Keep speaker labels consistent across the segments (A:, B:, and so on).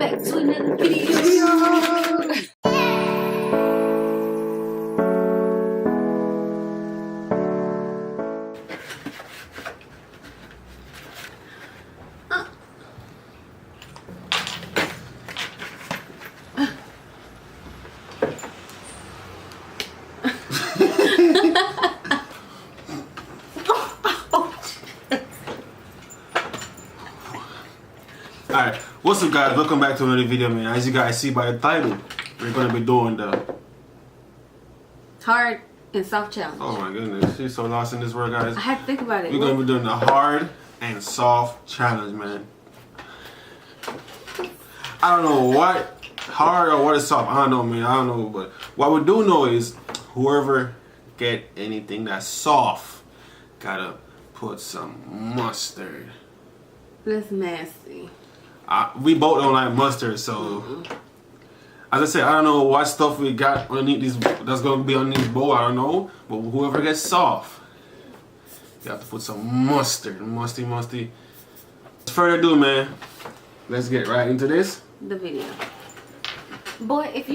A: back to another video.
B: Alright, what's up guys? Welcome back to another video, man. As you guys see by the title, we're gonna be doing the
A: Hard and soft challenge.
B: oh my goodness, she's so lost in this word, guys.
A: I had to think about it.
B: We're gonna be doing the hard and soft challenge, man. I don't know what hard or what is soft. I don't know, man. I don't know, but what we do know is whoever get anything that's soft gotta put some mustard.
A: That's nasty.
B: We both don't like mustard, so as I said, I don't know what stuff we got underneath this that's gonna be on this bowl. I don't know, but whoever gets soft, you have to put some mustard, musty. Without further ado, man, let's get right into this.
A: The video. Boy, if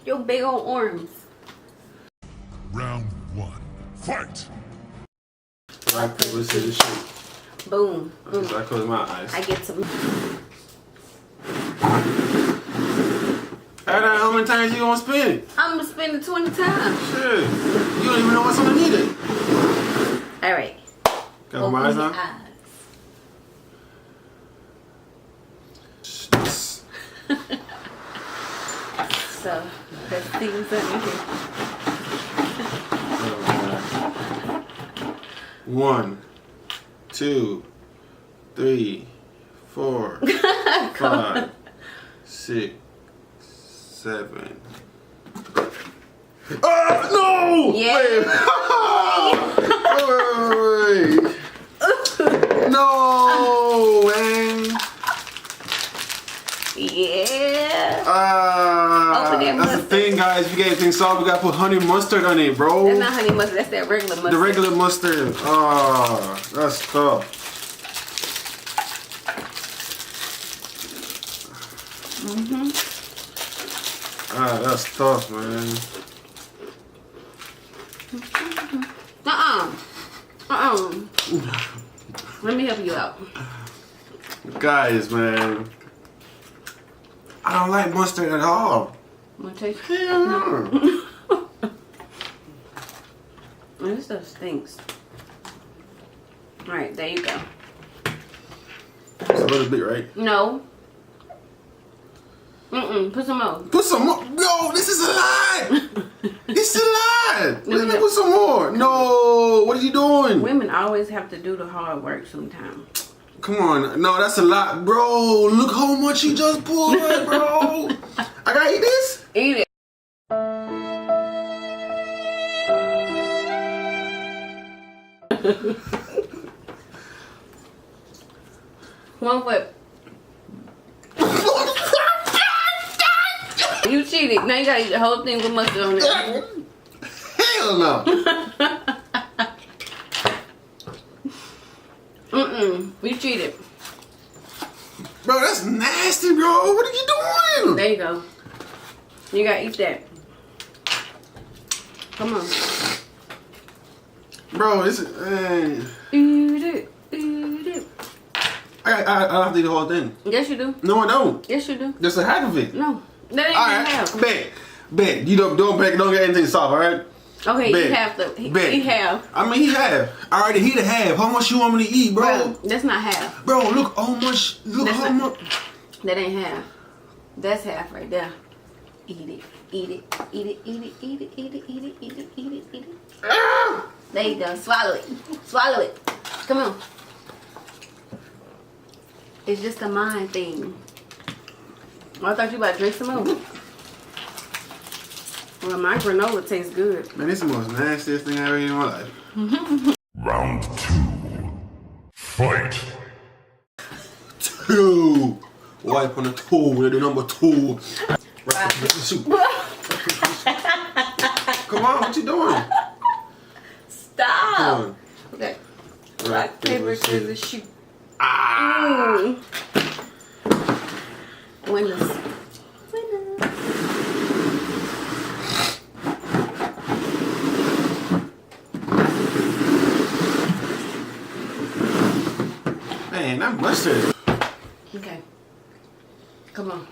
A: your big old arms.
C: Round one, fight!
B: Rock, paper, scissors, shoot.
A: Boom.
B: Okay, so I close my eyes.
A: I get some.
B: How many times you gonna spin it?
A: I'm gonna spend it 20 times.
B: Shit, you don't even know what's underneath it.
A: All right.
B: Got my eyes on?
A: So, there's things underneath.
B: 1, 2, 3, 4, 5, 6, 7. Oh no!
A: Yeah.
B: Wait. No, man.
A: Yeah.
B: That's the
A: mustard.
B: thing, guys. If you get anything soft, we gotta put honey mustard on it, bro.
A: That's not honey mustard. That's that regular mustard.
B: The regular mustard. Oh, that's tough. That's tough, man.
A: Let me help you out.
B: Guys, man. I don't like mustard at all.
A: Want to taste?
B: Hell no.
A: This stuff stinks. Alright, there you go.
B: Just a little bit, right?
A: No. Put some more.
B: Put some more. Yo, this is a lot. It's a lot. Let me put some more. No, what are you doing?
A: Women always have to do the hard work sometimes.
B: Come on. No, that's a lot, bro. Look how much you just put, bro. I gotta eat this?
A: Eat it. One foot. You cheated. Now you gotta eat the whole thing with mustard on it.
B: Hell no.
A: You cheated.
B: Bro, that's nasty, bro. What are you doing?
A: There you go. You gotta eat that. Come on.
B: Bro, this is...
A: Eat it. Eat it.
B: I have to eat the whole thing.
A: Yes, you do.
B: No, I don't.
A: Yes, you do.
B: Just a half of it.
A: No. That ain't
B: All
A: even
B: right,
A: half.
B: bet. You don't get anything soft, all right?
A: Okay,
B: Bet.
A: you have to.
B: Bet.
A: Eat half.
B: I mean, he half. I already eat a half. How much you want me to eat, bro?
A: Bro, that's not half.
B: Bro, look how much. Look
A: That's
B: how
A: not-
B: much.
A: That ain't half. That's half right there. Eat it. Eat it. Eat it. Eat it. Eat it. Eat it. Eat it. Eat it. Eat it. Eat it.
B: Ah!
A: There you go. Swallow it. Swallow it. Come on. It's just a mind thing. I thought you about to drink some more. Well, my granola tastes good.
B: Man, this is the most nastiest thing I ever eaten in my life.
C: Round two, fight!
B: 2. Wipe on the 2. We're the number 2. Right, shoot. Come on, what you doing?
A: Stop.
B: Come on.
A: Okay.
B: Rock,
A: Rock, paper, scissors, shoot.
B: Ah! Man, that mustard.
A: Okay. Come on.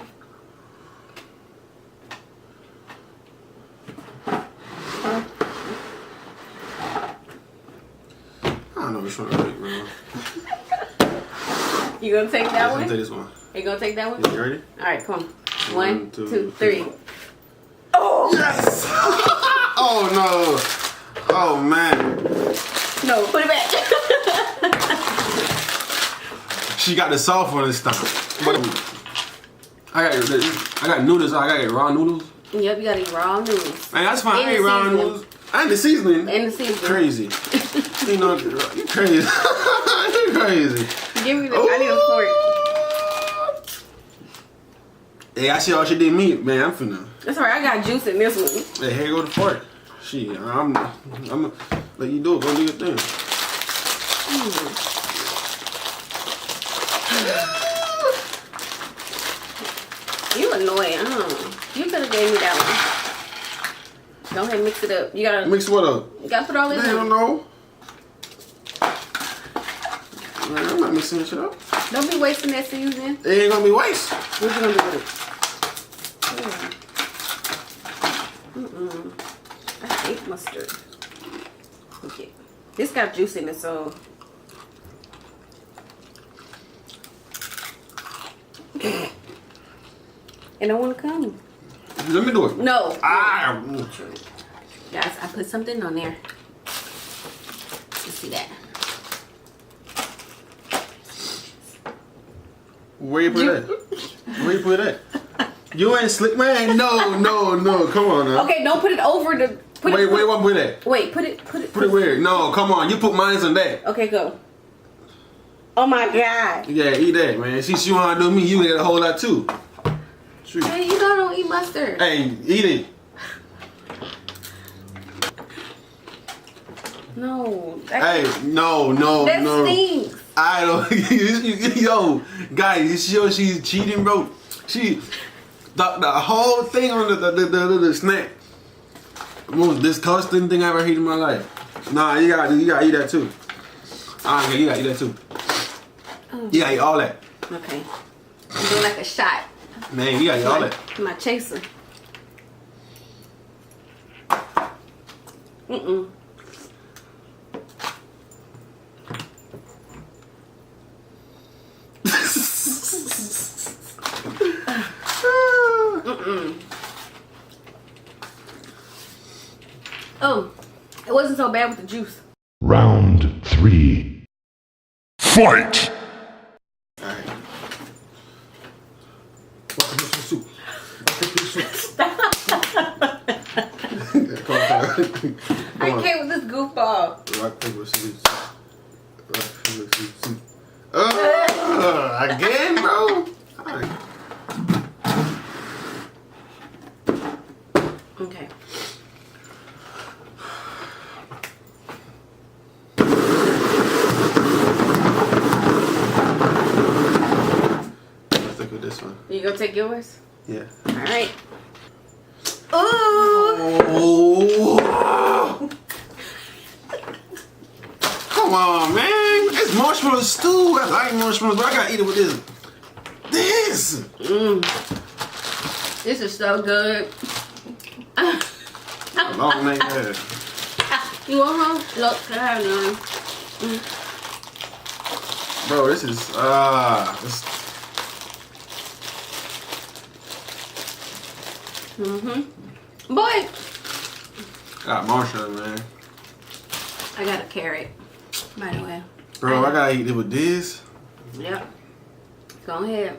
B: I don't know which one to pick, bro.
A: You gonna take that
B: I'm
A: one?
B: gonna take this one.
A: You gonna take that one?
B: Yeah, you ready?
A: All right, come on.
B: One,
A: 1,
B: two,
A: 2, 3. Oh!
B: Yes! Oh no! Oh man!
A: No, put it back.
B: She got the soft one this time. But I got noodles. I gotta get raw noodles.
A: Yep, you gotta eat raw noodles.
B: Man, that's fine.
A: And
B: I ate
A: the
B: raw
A: seasoning.
B: noodles. And the seasoning.
A: And the seasoning.
B: Crazy. You know, you crazy. You crazy.
A: Give me the. I need a fork.
B: Hey, I see all she did meat, man. I'm finna.
A: That's alright. I got juice in this one.
B: Hey, here go the fork. Shit, I'm let you do it. Go do your thing.
A: You annoying, huh? You could have gave me that one. Go ahead and mix it up. You gotta
B: Mix what up?
A: You gotta put all this
B: Man, I don't
A: in.
B: know. Man, I'm not mixing this shit up.
A: Don't be wasting that seasoning.
B: It ain't gonna be waste.
A: What you gonna do with it? I hate mustard. Okay. This got juice in it, so. And I want to come.
B: Let me do it.
A: No.
B: Ah.
A: Guys, I put something on there. You see that?
B: Where you put that? Where you put that? You ain't slick, man. No. Come on now.
A: Okay, don't put it over the. Put
B: Wait,
A: it,
B: wait, what put that?
A: Wait, put it.
B: Put it where? No, come on. You put mine on that.
A: Okay, go. Oh my god.
B: Yeah, eat that, man. See, she wanna do me. You get a whole lot too. Sweet.
A: Hey, you don't eat mustard.
B: Hey, eat it.
A: No.
B: Hey, no.
A: That stinks.
B: I don't. Yo, guys, you sure she's cheating, bro? She, the whole thing on the snack, the most disgusting thing I ever eaten in my life. Nah, you gotta eat that too. Okay, you gotta eat that too. You gotta eat all that.
A: Okay. I'm doing like a shot.
B: Man, you gotta eat all that.
A: My chaser. Oh, it wasn't so bad with the juice.
C: Round 3. Fight!
B: Alright. What's the soup? Come on.
A: I can't with this goofball.
B: Rock, paper, scissors. Rock, paper, scissors. Again, bro? Alright.
A: Okay.
B: Let's look at this one.
A: You gonna take yours?
B: Yeah.
A: All right. Ooh.
B: Oh! Come on, man. It's marshmallow stew. I like marshmallows, but I gotta eat it with this. This!
A: This is so good.
B: Long neck head.
A: You want some? Look, I have none.
B: Bro, this is,
A: Boy,
B: got marshmallow, man.
A: I got a carrot, by the way.
B: Bro, I gotta eat it with this.
A: Yep. Go ahead.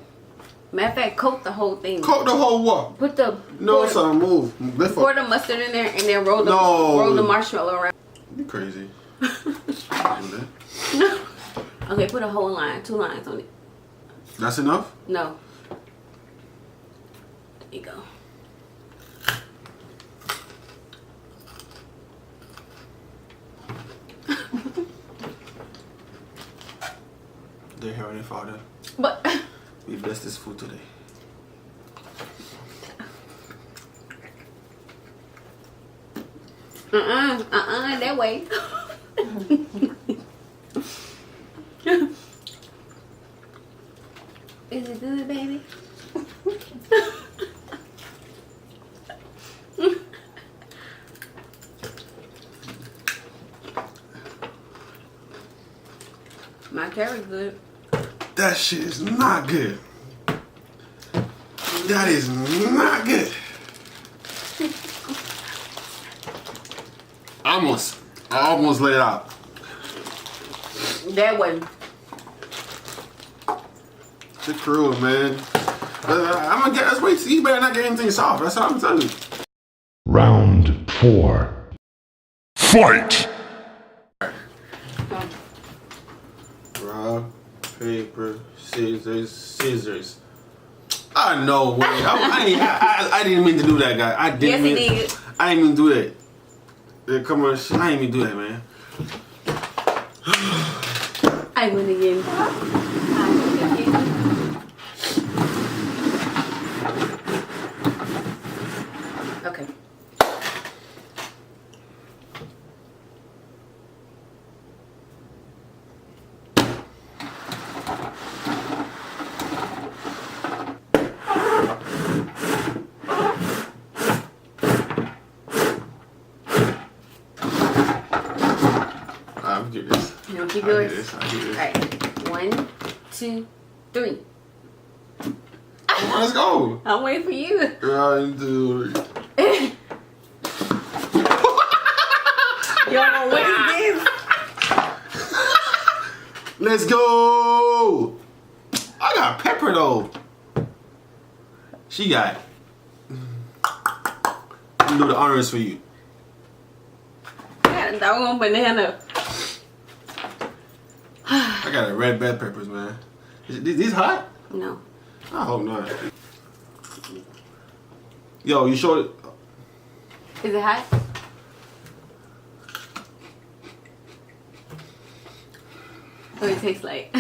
A: Matter of fact, coat the whole thing.
B: Coat the whole what?
A: Put the
B: No,
A: pour,
B: son, move. Lift
A: pour
B: up.
A: the mustard in there and then roll the
B: No.
A: roll the marshmallow around.
B: You crazy. Do
A: Okay, put a whole line, 2 lines on it.
B: That's enough?
A: No. There you go.
B: Dear Heavenly Father,
A: But
B: we bless this food today.
A: that way. Is it good, baby? My carrot's good.
B: That shit is not good. That is not good. I almost let it out.
A: That one.
B: The crew, man. I'm gonna get. Let's wait. You better not get anything soft. That's what I'm telling you.
C: Round 4. Fight!
B: Rock, paper, scissors. I know. Wait, I didn't mean to do that, guy. I didn't.
A: Yes, he did.
B: I didn't mean to do that. Yeah, come on, I didn't mean to do that, man.
A: I win again. Okay.
B: I'll get this.
A: You don't keep
B: I'll
A: yours?
B: get this. I'll get this.
A: Alright. 1, 2, 3.
B: Come on, let's go.
A: I'm waiting for you.
B: 1, 2, 3.
A: Y'all gonna win this?
B: Let's go. I got pepper though. She got. I'm do the honors for you.
A: I got a doggone banana.
B: I got a red bell peppers, man. These hot?
A: No.
B: I hope not. Yo, you showed it.
A: Is it hot? What it tastes like?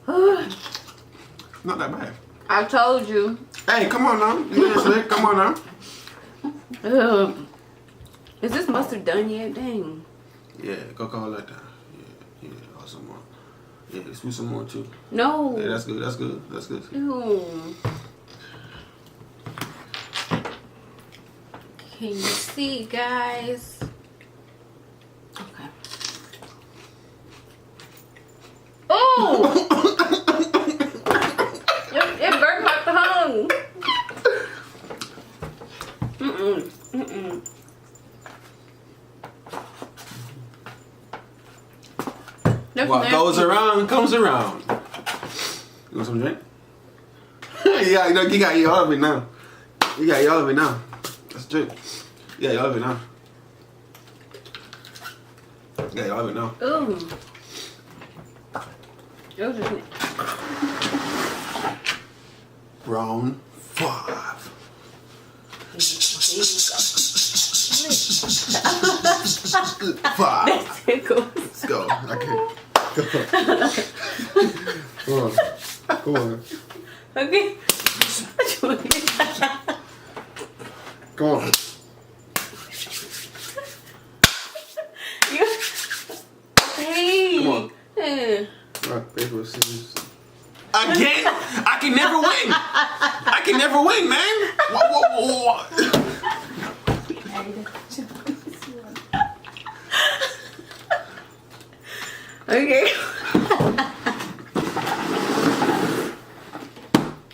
B: Not that bad.
A: I told you.
B: Hey, come on now. You ain't slick. Come on now.
A: Is this mustard done yet? Dang.
B: Yeah, go call like that. Yeah, or some more. Yeah, let's do some more too.
A: No.
B: Yeah, that's good. That's good. That's good.
A: Ew. Can you see, guys? Okay. Oh! it burnt my tongue. That's
B: What
A: nasty.
B: goes around comes around. You want some drink? Yeah, you got your all of it now. You got your all of it now. That's drink. You got your all of it now. You got your all of it now.
A: Ooh. Those are
B: Round 5. Five.
A: tickles.
B: Let's go. Okay. Come on. Come on.
A: Okay.
B: Come on.
A: Hey.
B: Come on.
A: Eh.
B: Rock, paper, scissors. Again? I can never win. I can never win, man. What?
A: Okay.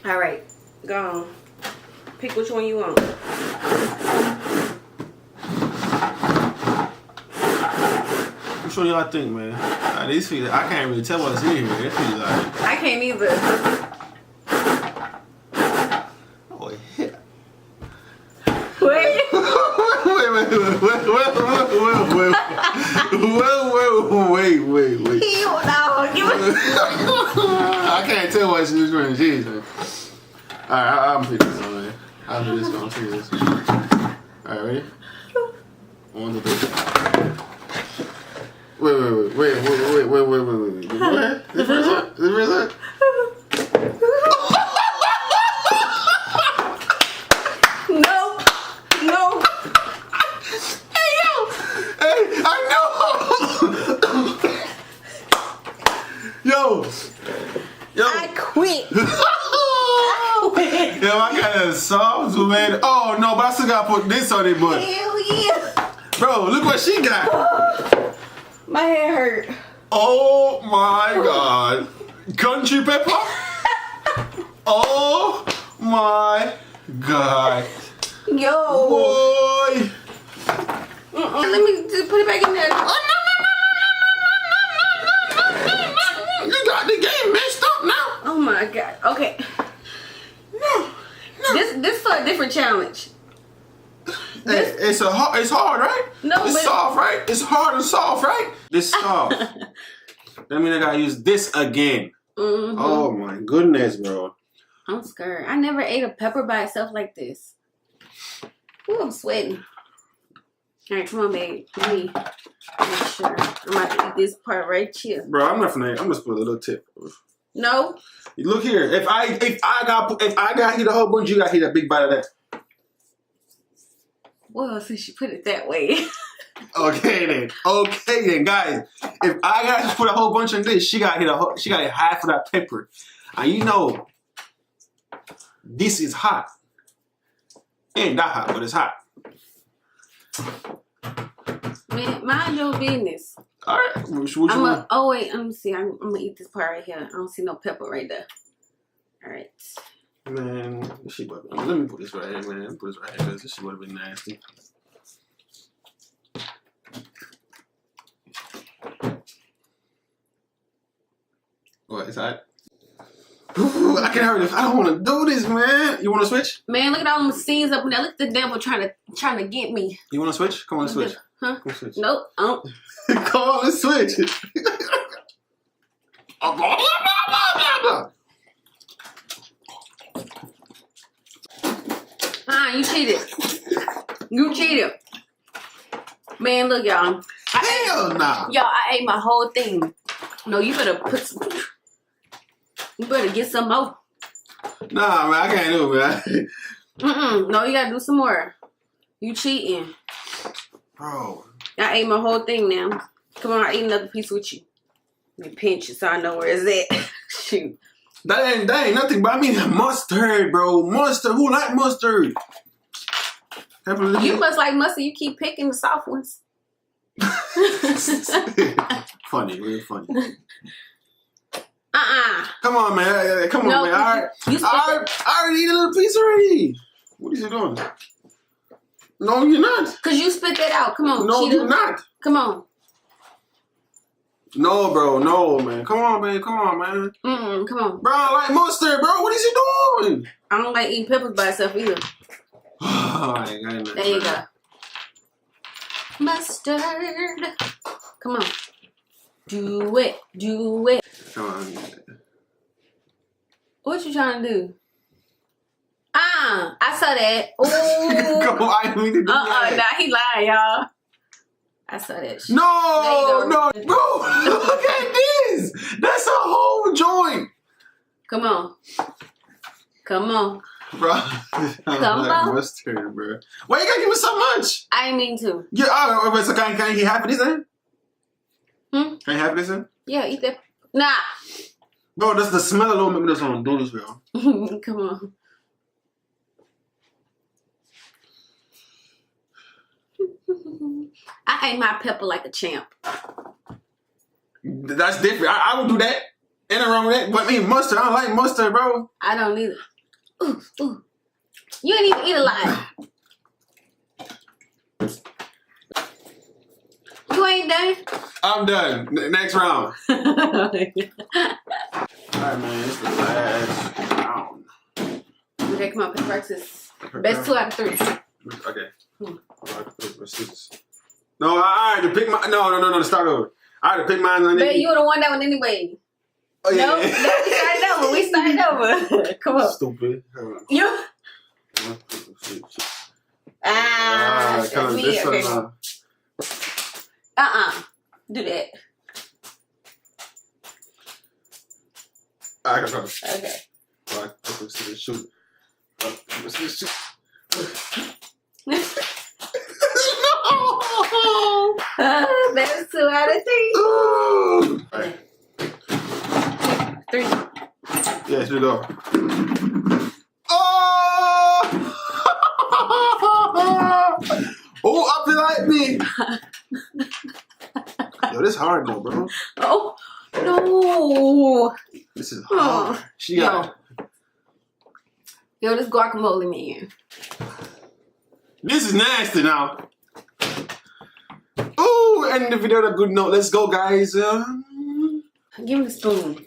A: All right. Go on. Pick which one you want.
B: Which one y'all think, man? These feet, I can't really tell what's in here. It feels like.
A: I can't either.
B: Oh, yeah.
A: Wait.
B: Wait.
A: No, give me.
B: I can't tell what she's doing. Jeez, man. Alright, I'm picking this one, man. I'll do this one. I'll take this one. Alright, ready? 1, 2, 3. Wait. What? The first one? The first one?
A: Nope. No.
B: Hey, I know! Yo! Yo.
A: I quit.
B: Yo, I got a soft, man. Oh no, but I still gotta put this on it, but
A: Hell yeah.
B: bro, look what she got.
A: My hair hurt.
B: Oh my god. Country pepper? Oh my god.
A: Yo.
B: Boy.
A: Let me just put it back in there.
B: You got the game messed up now.
A: Oh my god. Okay.
B: No.
A: This for a different challenge.
B: Hey, it's hard, right?
A: No,
B: it's
A: but-
B: soft, right? It's hard and soft, right? This soft. That means I gotta use this again.
A: Mm-hmm.
B: Oh my goodness, bro.
A: I'm scared. I never ate a pepper by itself like this. Ooh, I'm sweating. All right, come on, babe. Let me make sure. I'm about to eat this part right here.
B: Bro, I'm not finna. I'm just put a little tip.
A: No.
B: Look here. If I got hit a whole bunch, you got hit a big bite of that.
A: Well, since you put it that way.
B: Okay then, guys. If I got to put a whole bunch on this, she got hit half of that pepper, and you know, this is hot. Ain't that hot, but it's hot.
A: Man, mind your business.
B: All right. What you want?
A: Oh wait, let me see. I'm gonna eat this part right here. I don't see no pepper right there. All right.
B: Man, let me put this right here, man. Put this right here, because this shit would have been nasty. What, is that? Ooh, I can hurry this. I don't want to do this, man. You want to switch?
A: Man, look at all them scenes up in there. Look at the devil trying to get me.
B: You want to switch? Come on, let's switch.
A: Huh?
B: Come on, switch.
A: Nope. Oh.
B: Come on, let's switch.
A: You cheated. You cheated. Man, look, y'all.
B: Hell nah.
A: Y'all, I ate my whole thing. No, you better put some. You better get some more.
B: Nah, man, I can't do it, man.
A: No, you gotta do some more. You cheating.
B: Bro.
A: I ate my whole thing now. Come on, I eat another piece with you. Let me pinch it so I know where it's at. Shoot.
B: That ain't nothing, but I mean mustard, bro. Mustard. Who like mustard?
A: You must like mustard. You keep picking the soft ones.
B: Funny, real funny. Come on, man. Come on,
A: No,
B: man. All right.
A: you
B: I already eat a little piece already. What is you doing? No, you're not.
A: Cause you spit that out. Come on,
B: No,
A: cheetah.
B: you're not.
A: Come on.
B: No, bro. No, man. Come on, man. Come on, man.
A: Come on.
B: Bro, I like mustard, bro. What is he doing?
A: I don't like eating peppers by itself either. There you go. Mustard. Come on. Do it. Do it.
B: Come on.
A: What you trying to do? I saw that. Ooh.
B: Go, I didn't mean to do that.
A: Nah, he lying, y'all. I saw that shit.
B: No,
A: There
B: no,
A: you go.
B: bro. Look at this. That's a whole joint.
A: Come on. Come on.
B: Bro.
A: Come on.
B: Mustard, bro. Why you gotta give me so much?
A: I didn't mean to.
B: Yeah, so can he have this then?
A: Hmm?
B: Can he have this then?
A: Yeah, eat that. Nah.
B: Bro, that's the smell alone make me just want to do this, bro.
A: Come on. I ate my pepper like a champ.
B: That's different. I would do that. Ain't nothing wrong with that. But I mean, mustard, I don't like mustard, bro.
A: I don't either. Ooh, ooh. You ain't even eat a lot. You ain't done?
B: I'm done. Next round. Alright, man. It's the last round.
A: Okay, come on, pick practice. Best 2 out of 3.
B: Okay. No, I had to pick my. No. Start over. I had to pick mine.
A: But you would have won that one anyway.
B: Oh, yeah.
A: No, we started over. Come on.
B: Stupid.
A: You.
B: Come on,
A: Me,
B: this
A: okay.
B: one.
A: Do that.
B: I got it.
A: Okay.
B: Alright, let's shoot. Let's shoot.
A: No. That's 2 out of 3.
B: Ooh. Alright.
A: 3.
B: Yes, here we go. Oh! Oh, up and like me. Yo, this hard though, bro.
A: Oh no!
B: This is hard. She got.
A: Yo, this guacamole man.
B: This is nasty now. Oh, and the video on a good note. Let's go, guys.
A: Give me the spoon.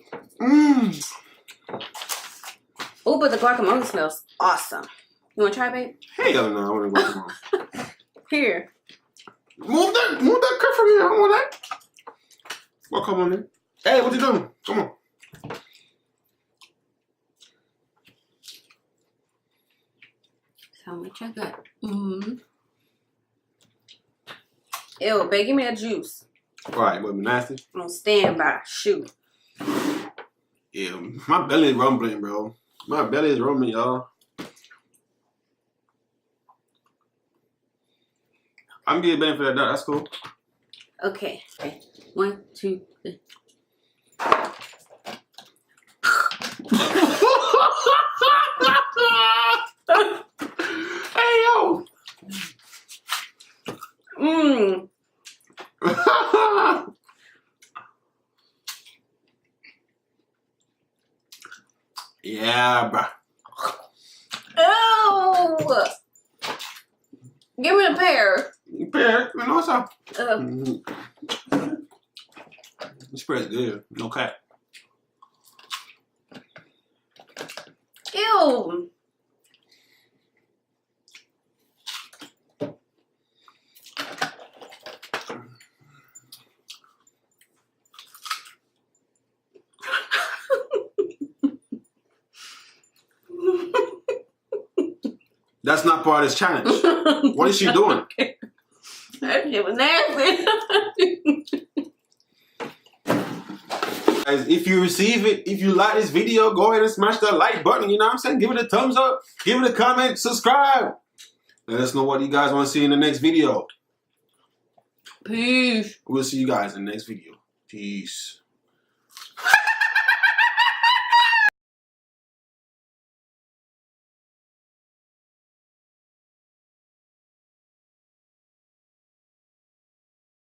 A: Oh, but the guacamole smells awesome. You want to try, babe?
B: Hell no, I want to guacamole.
A: Here.
B: Move that crap from here. I don't want that. Well, come on in. Hey, what you doing? Come on.
A: How much I got? Ew, babe, give me that juice.
B: All right, what, nasty?
A: I'm on standby. Shoot.
B: Yeah, my belly is rumbling, bro. My belly is rumbling, y'all. I'm getting benefit of that. That's cool.
A: Okay. 1, 2, 3.
B: Hey, yo. Yeah, bro.
A: Ew! Give me a pear.
B: Pear, you know what's up? This bread's good. No cap.
A: Ew!
B: That's not part of this challenge. What is she doing?
A: That shit was nasty.
B: Guys, if you receive it, if you like this video, go ahead and smash that like button. You know what I'm saying? Give it a thumbs up. Give it a comment. Subscribe. Let us know what you guys want to see in the next video.
A: Peace.
B: We'll see you guys in the next video. Peace.